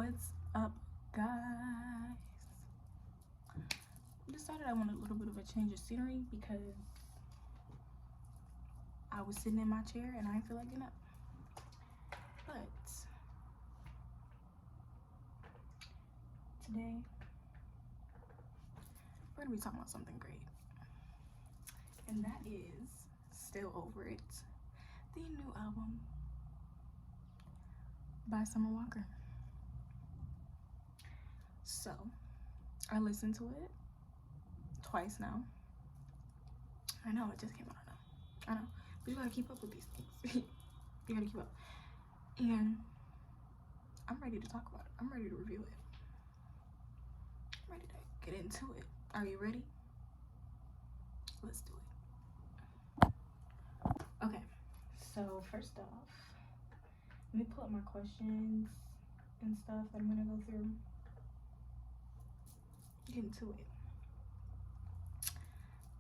What's up, guys? Decided I wanted a little bit of a change of scenery because I was sitting in my chair and I didn't feel like getting up. But today we're gonna be talking about something great, and that is Still Over It, the new album by Summer Walker. So I listened to it twice now. I know it just came out. I know, but you gotta keep up with these things. You gotta keep up, and I'm ready to talk about it. I'm ready to review it. I'm ready to get into it. Are you ready? Let's do it. Okay, so first off, let me pull up my questions and stuff that I'm gonna go through. Get into it.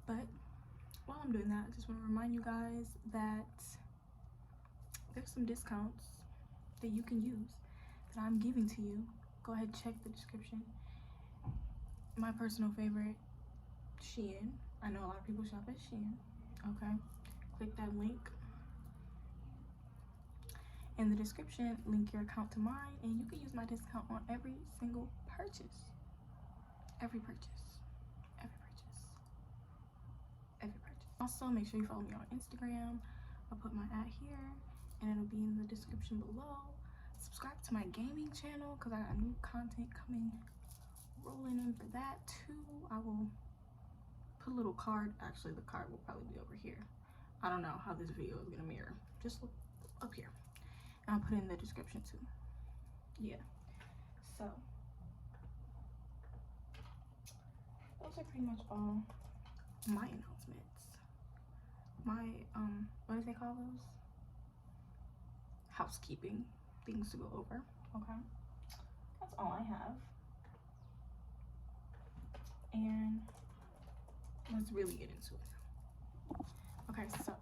But while I'm doing that, I just want to remind you guys that there's some discounts that you can use that I'm giving to you. Go ahead, check the description. My personal favorite, Shein. I know a lot of people shop at Shein. Okay, click that link in the description, link your account to mine, and you can use my discount on every single purchase. Every purchase. Every purchase. Every purchase. Also, make sure you follow me on Instagram. I'll put my @ here, and it'll be in the description below. Subscribe to my gaming channel because I got new content coming, rolling in for that too. I will put a little card. Actually, the card will probably be over here. I don't know how this video is gonna mirror. Just look up here. And I'll put it in the description too. Yeah. So those are pretty much all my announcements. My what do they call those? Housekeeping things to go over. Okay. That's all I have. And let's really get into it. Okay, so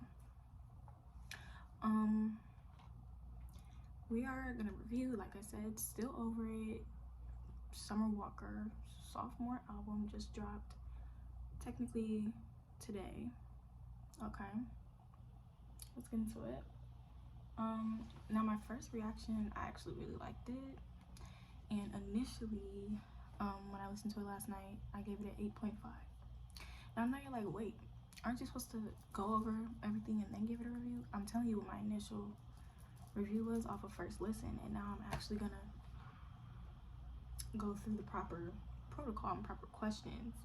we are gonna review, like I said, Still Over It. Summer Walker sophomore album just dropped technically today. Okay, let's get into it. Now my first reaction, I actually really liked it, and initially when I listened to it last night, I gave it an 8.5. Now I know you're like, wait, aren't you supposed to go over everything and then give it a review? I'm telling you what my initial review was off of first listen, and now I'm actually gonna go through the proper protocol and proper questions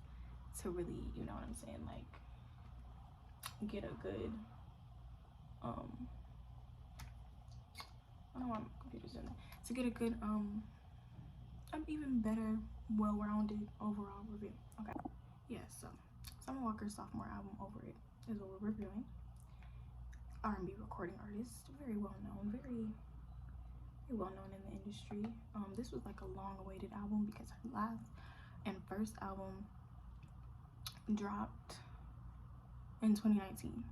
to really, you know what I'm saying, like get a good I don't know why my computer's doing that. To get a good an even better, well-rounded overall review. Okay. Yeah, so Summer Walker's sophomore album, Over It, is what we're reviewing. R&B recording artist, very well known, very well known in the industry. This was like a long-awaited album because her last and first album dropped in 2019.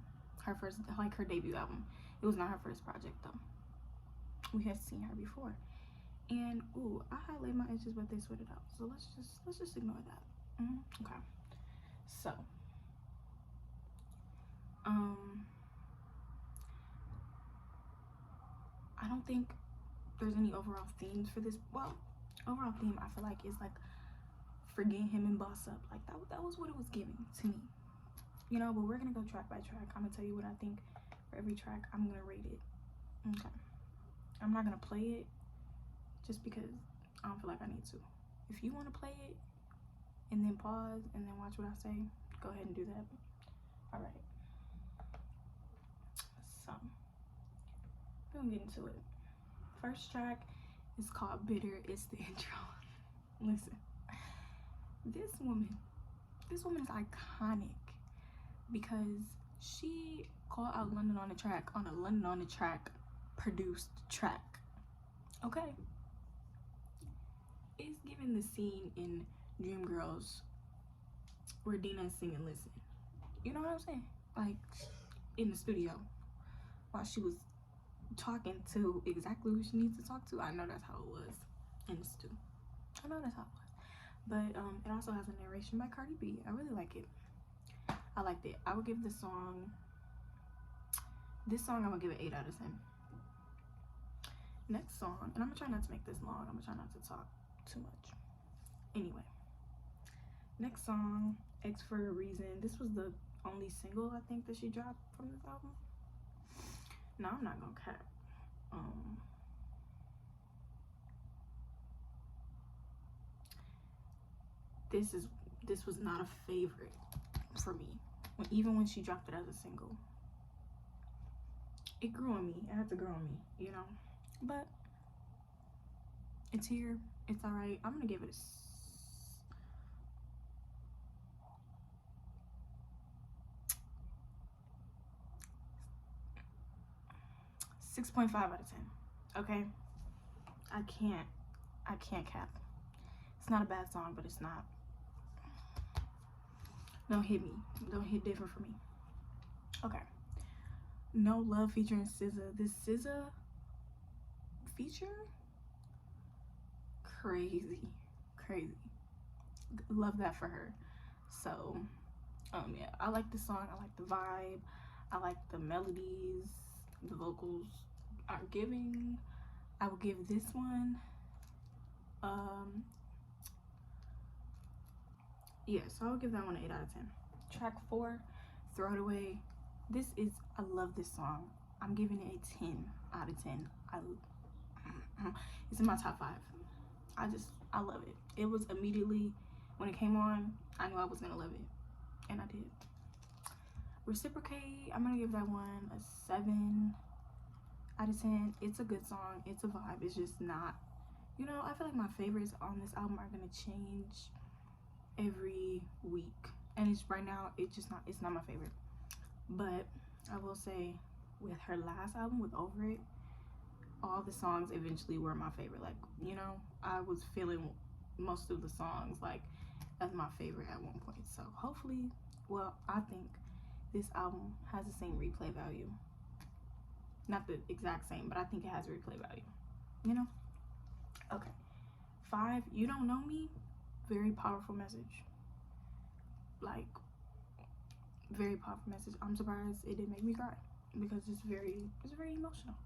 Her first, like her debut album. It was not her first project though. We had seen her before. And ooh, I highlighted my edges, but they sweated out. So let's just ignore that. Okay. So I don't think there's any overall themes for this. Well, overall theme I feel like is like forgetting him and Boss Up. Like that was what it was giving to me. You know, but we're gonna go track by track. I'm gonna tell you what I think for every track. I'm gonna rate it. Okay. I'm not gonna play it just because I don't feel like I need to. If you want to play it and then pause and then watch what I say, go ahead and do that. All right. So we're gonna get into it. First track is called Bitter. It's the intro. Listen, this woman is iconic because she called out London on the Track on a London on the Track produced track. Okay, it's giving the scene in Dreamgirls where Dina's singing Listen. You know what I'm saying? Like in the studio while she was talking to exactly who she needs to talk to. I know that's how it was. and it's 2. I know that's how it was. But it also has a narration by Cardi B. I really like it. I liked it. I would give this song I'm gonna give it 8 out of 10. Next song, and I'm gonna try not to make this long. I'm gonna try not to talk too much. Anyway, next song, X for a Reason. This was the only single I think that she dropped from this album. No, I'm not gonna cap. This was not a favorite for me. Even when she dropped it as a single, it grew on me. It had to grow on me, you know. But it's here. It's all right. I'm gonna give it a 6.5 out of 10. Okay, I can't cap. It's not a bad song, but it's not. Don't hit me. Don't hit different for me. Okay. No Love featuring SZA. This SZA feature, crazy. Love that for her. So, yeah, I like the song. I like the vibe. I like the melodies. The vocals are giving. I will give this one. Yeah, so I'll give that one an 8 out of 10. Track 4, Throw It Away. I love this song. I'm giving it a 10 out of 10. It's in my top 5. I love it. It was immediately, when it came on, I knew I was gonna love it, and I did. Reciprocate, I'm gonna give that one a 7 out of 10. It's a good song. It's a vibe. It's just not, you know, I feel like my favorites on this album are gonna change every week, and it's right now it's not my favorite. But I will say, with her last album, with Over It, all the songs eventually were my favorite. Like, you know, I was feeling most of the songs like as my favorite at one point. So hopefully, well, I think this album has the same replay value. Not the exact same, but I think it has a replay value, you know. Okay, 5, You Don't Know Me. Very powerful message. Like, very powerful message. I'm surprised it didn't make me cry, because it's very emotional.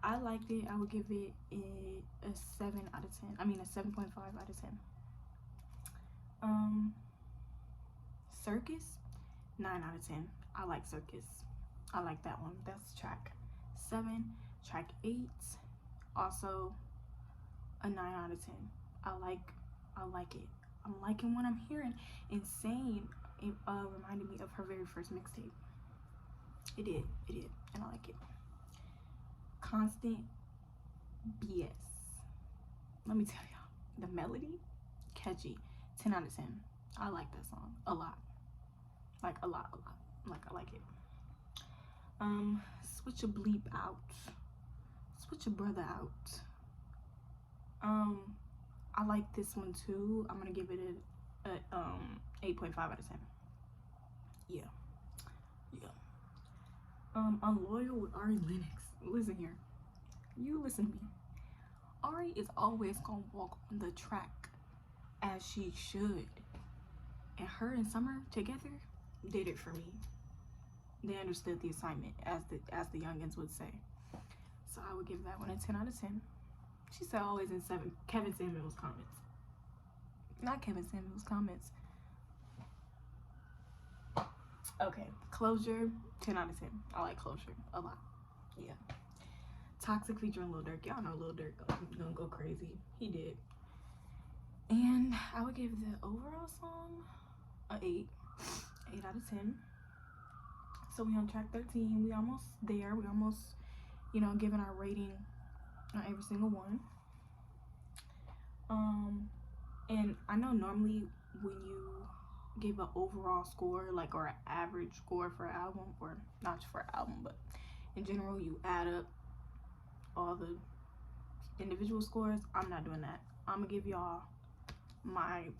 I liked it. I would give it a 7 out of 10. I mean, a 7.5 out of 10. Circus, 9 out of 10. I like Circus. I like that one. That's track 7. Track 8, also a 9 out of 10. I like it. I'm liking what I'm hearing. Insane. It reminded me of her very first mixtape. It did, and I like it. Constant BS. Let me tell y'all, the melody, catchy. 10 out of 10. I like that song a lot. Like a lot. Like, I like it. Switch a bleep out. Switch a brother out. I like this one too. I'm gonna give it a 8.5 out of 10. Yeah. Unloyal with Ari Lennox. Listen here. You listen to me. Ari is always gonna walk on the track as she should. And her and Summer together did it for me. They understood the assignment, as the youngins would say. So I would give that one a 10 out of 10. She said always in 7. Kevin Samuels comments. Not Kevin Samuels comments. Okay, Closure, 10 out of 10. I like Closure a lot. Yeah. Toxic featuring Lil Durk. Y'all know Lil Durk gonna go crazy. He did. And I would give the overall song a 8 out of 10. So we on track 13. We almost there. We almost, you know, giving our rating on every single one. And I know normally when you give an overall score, like, or an average score for an album, or not just for an album, but in general, you add up all the individual scores. I'm not doing that. I'm gonna give y'all my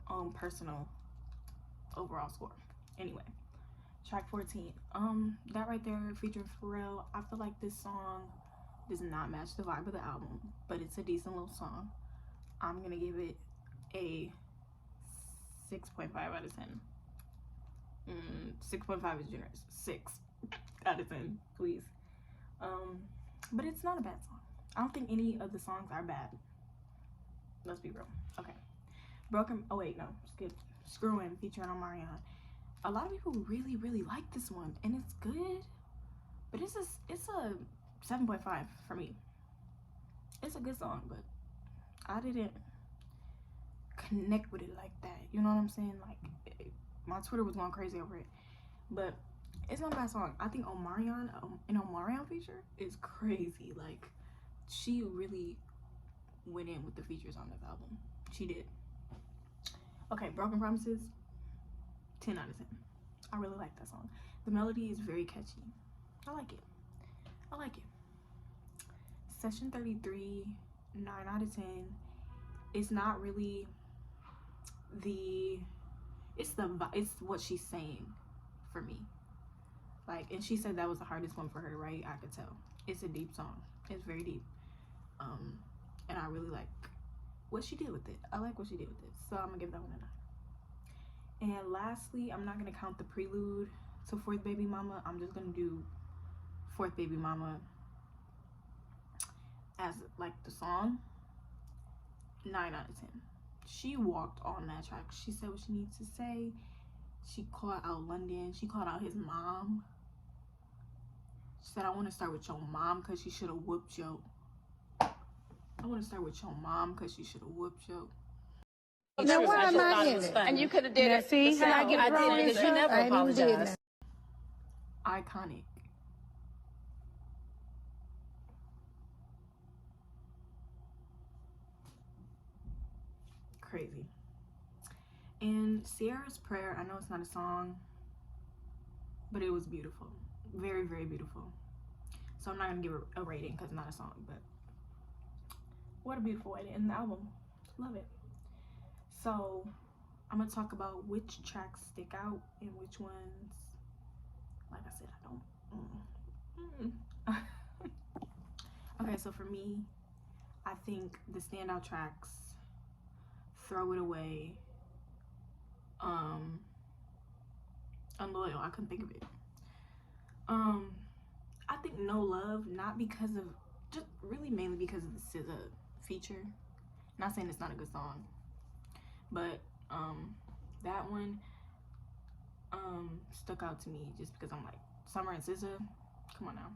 own personal overall score. Anyway, track 14. That right there featuring Pharrell. I feel like this song does not match the vibe of the album, but it's a decent little song. I'm gonna give it a 6.5 out of 10. 6.5 is generous. 6 out of 10, please. But it's not a bad song. I don't think any of the songs are bad. Let's be real. Okay. Oh wait, no, skip. Screwin' featuring Omarion. A lot of people really, really like this one, and it's good. But it's a 7.5 for me. It's a good song, but I didn't connect with it like that. You know what I'm saying? Like, my Twitter was going crazy over it. But it's not a bad song. I think Omarion, an Omarion feature is crazy. Like, she really went in with the features on this album. She did. Okay, Broken Promises, 10 out of 10. I really like that song. The melody is very catchy. I like it. I like it. Session 33, 9 out of 10. It's not really it's what she's saying for me. Like, and she said that was the hardest one for her, right? I could tell. It's a deep song. It's very deep. And I really like what she did with it. I like what she did with it. So I'm gonna give that one a 9. And lastly, I'm not gonna count the prelude to Fourth Baby Mama. I'm just gonna do Fourth Baby Mama as like the song. 9 out of 10. She walked on that track. She said what she needs to say. She called out London. She called out his mom. She said, I want to start with your mom because she should have whooped yo. I want to start with your mom because she should have whooped yo. Now why am I in it? And you could have did it. See how I get wrong and you never apologized. Iconic. Crazy. And Sierra's Prayer, I know it's not a song, but it was beautiful. Very, very beautiful. So I'm not gonna give it a rating because it's not a song, but what a beautiful way to end the album. Love it. So I'm gonna talk about which tracks stick out and which ones, like I said, I don't. Okay, so for me, I think the standout tracks, Throw It Away, Unloyal, I couldn't think of it. I think No Love, not because of, just really mainly because of the SZA feature. Not saying it's not a good song, but that one stuck out to me just because I'm like, Summer and SZA, come on now.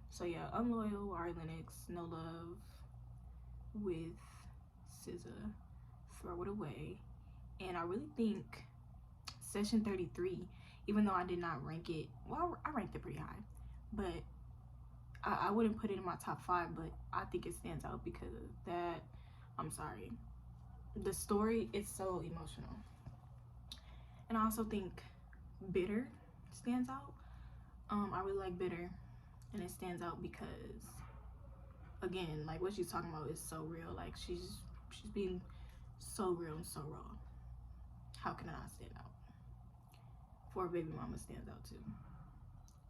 So yeah, Unloyal, Ari Lennox, No Love with SZA, Throw It Away. And I really think Session 33, even though I did not rank it, well, I ranked it pretty high, but I wouldn't put it in my top 5, but I think it stands out because of that. I'm sorry, the story is so emotional. And I also think Bitter stands out. I really like Bitter, and it stands out because, again, like what she's talking about is so real. Like she's being so real and so raw. How can I not stand out? For Baby Mama stands out too.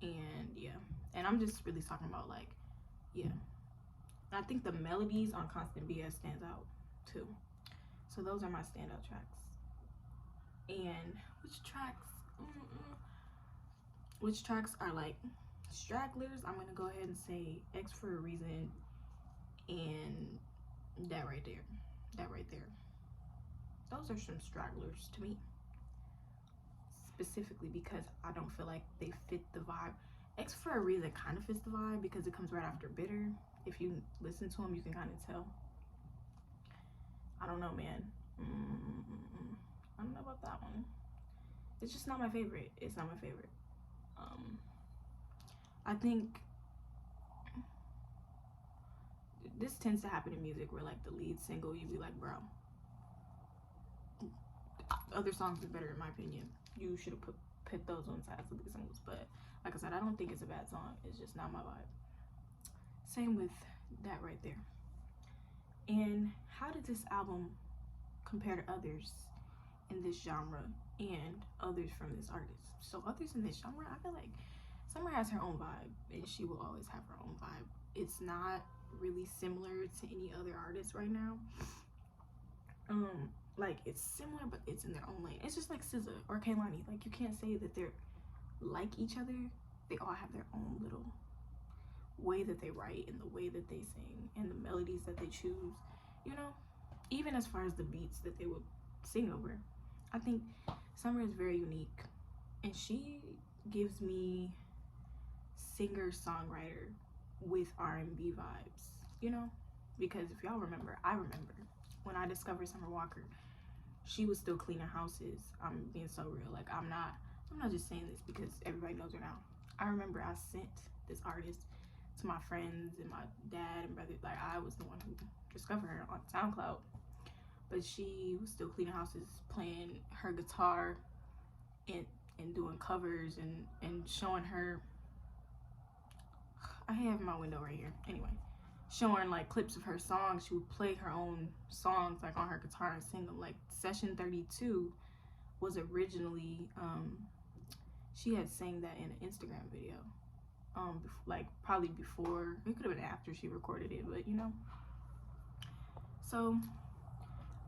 And yeah, and I'm just really talking about like, yeah. I think the melodies on Constant BS stands out too. So those are my standout tracks. And which tracks are like stragglers? I'm gonna go ahead and say X for a Reason and that right there. Those are some stragglers to me, specifically because I don't feel like they fit the vibe. X for a Reason kind of fits the vibe because it comes right after Bitter. If you listen to them, you can kind of tell. I don't know, man. I don't know about that one. It's just not my favorite. It's not my favorite. I think this tends to happen in music where like the lead single, you be like, bro, other songs are better in my opinion. You should have put those ones as the lead singles. But like I said, I don't think it's a bad song. It's just not my vibe. Same with that right there. And how did this album compare to others in this genre and others from this artist? So others in this genre, I feel like Summer has her own vibe, and she will always have her own vibe. It's not really similar to any other artist right now. Like it's similar, but it's in their own lane. It's just like SZA or Kehlani. Like you can't say that they're like each other. They all have their own little way that they write and the way that they sing and the melodies that they choose, you know, even as far as the beats that they would sing over. I think Summer is very unique, and she gives me singer-songwriter with R&B vibes, you know, because if y'all remember, I remember when I discovered Summer Walker, she was still cleaning houses. I'm being so real. Like I'm not just saying this because everybody knows her now. I remember I sent this artist to my friends and my dad and brother. Like I was the one who discovered her on SoundCloud, but she was still cleaning houses, playing her guitar and doing covers and showing her. I have my window right here. Anyway, showing like clips of her songs. She would play her own songs like on her guitar and sing them. Like Session 32 was originally she had sang that in an Instagram video. Like probably before, it could have been after she recorded it, but you know. So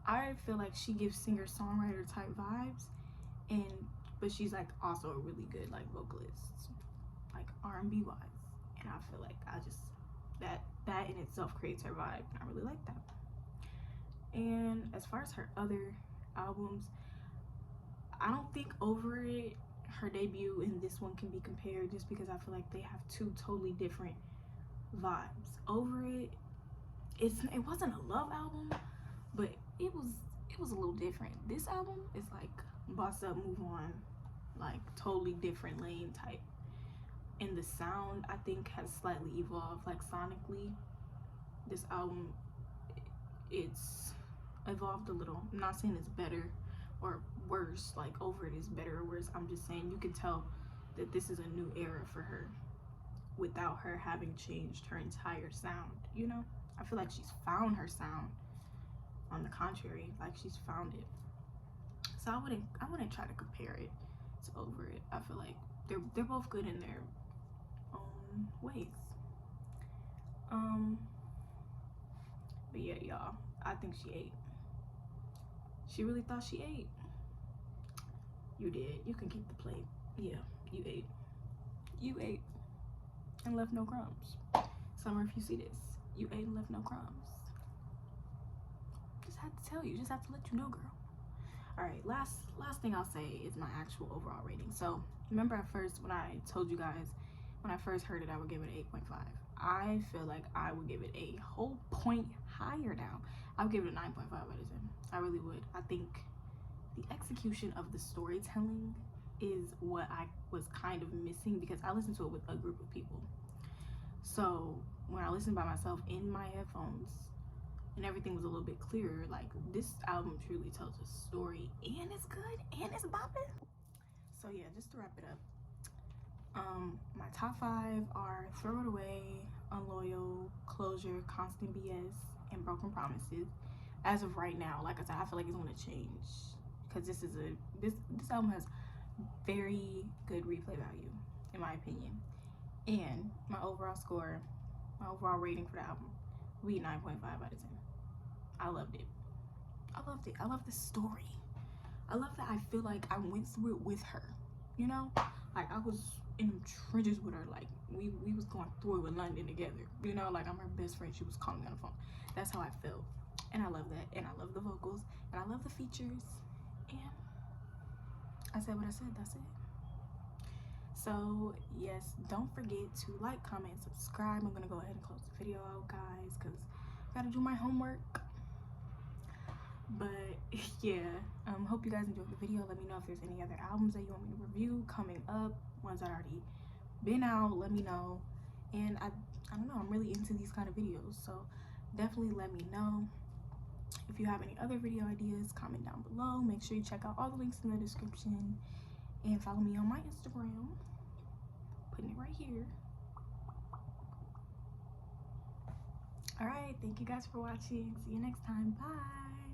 I feel like she gives singer-songwriter type vibes, but she's like also a really good like vocalist, like R&B wise, and I feel like I just that in itself creates her vibe, and I really like that. And as far as her other albums, I don't think Over It, her debut, and this one can be compared just because I feel like they have two totally different vibes. Over It, it wasn't a love album, but it was a little different. This album is like Boss Up, Move On, like totally different lane type. And the sound I think has slightly evolved, like sonically. This album, it's evolved a little. I'm not saying it's better or worse, like Over It is better or worse. I'm just saying you can tell that this is a new era for her without her having changed her entire sound, you know? I feel like she's found her sound. On the contrary, like she's found it. So I wouldn't try to compare it to Over It. I feel like they're both good in their own ways. But yeah, y'all, I think she ate. She really thought she ate. You did. You can keep the plate. Yeah, you ate. You ate and left no crumbs. Summer, if you see this, you ate and left no crumbs. Just had to tell you. Just have to let you know, girl. All right, last thing I'll say is my actual overall rating. So remember at first when I told you guys, when I first heard it, I would give it an 8.5. I feel like I would give it a whole point higher now. I would give it a 9.5 out of 10. I really would. I think the execution of the storytelling is what I was kind of missing because I listened to it with a group of people. So when I listened by myself in my headphones and everything was a little bit clearer, like this album truly tells a story and it's good and it's bopping. So yeah, just to wrap it up, my top 5 are Throw It Away, Unloyal, Closure, Constant BS, and Broken Promises. As of right now, like I said, I feel like it's going to change because this album has very good replay value in my opinion, and my overall score, my overall rating for the album will be 9.5 out of 10. I loved it. I love the story. I love that I feel like I went through it with her, you know, like I was in the trenches with her, like we was going through it with London together, you know, like I'm her best friend. She was calling me on the phone. That's how I felt, and I love that, and I love the vocals, and I love the features, and I said what I said. That's it. So yes, don't forget to like, comment, subscribe. I'm gonna go ahead and close the video out, guys, because I gotta do my homework. But yeah, hope you guys enjoyed the video. Let me know if there's any other albums that you want me to review coming up, ones that already been out. Let me know. And I don't know, I'm really into these kind of videos, so definitely let me know. If you have any other video ideas, comment down below. Make sure you check out all the links in the description and follow me on my Instagram, putting it right here. All right, thank you guys for watching. See you next time. Bye.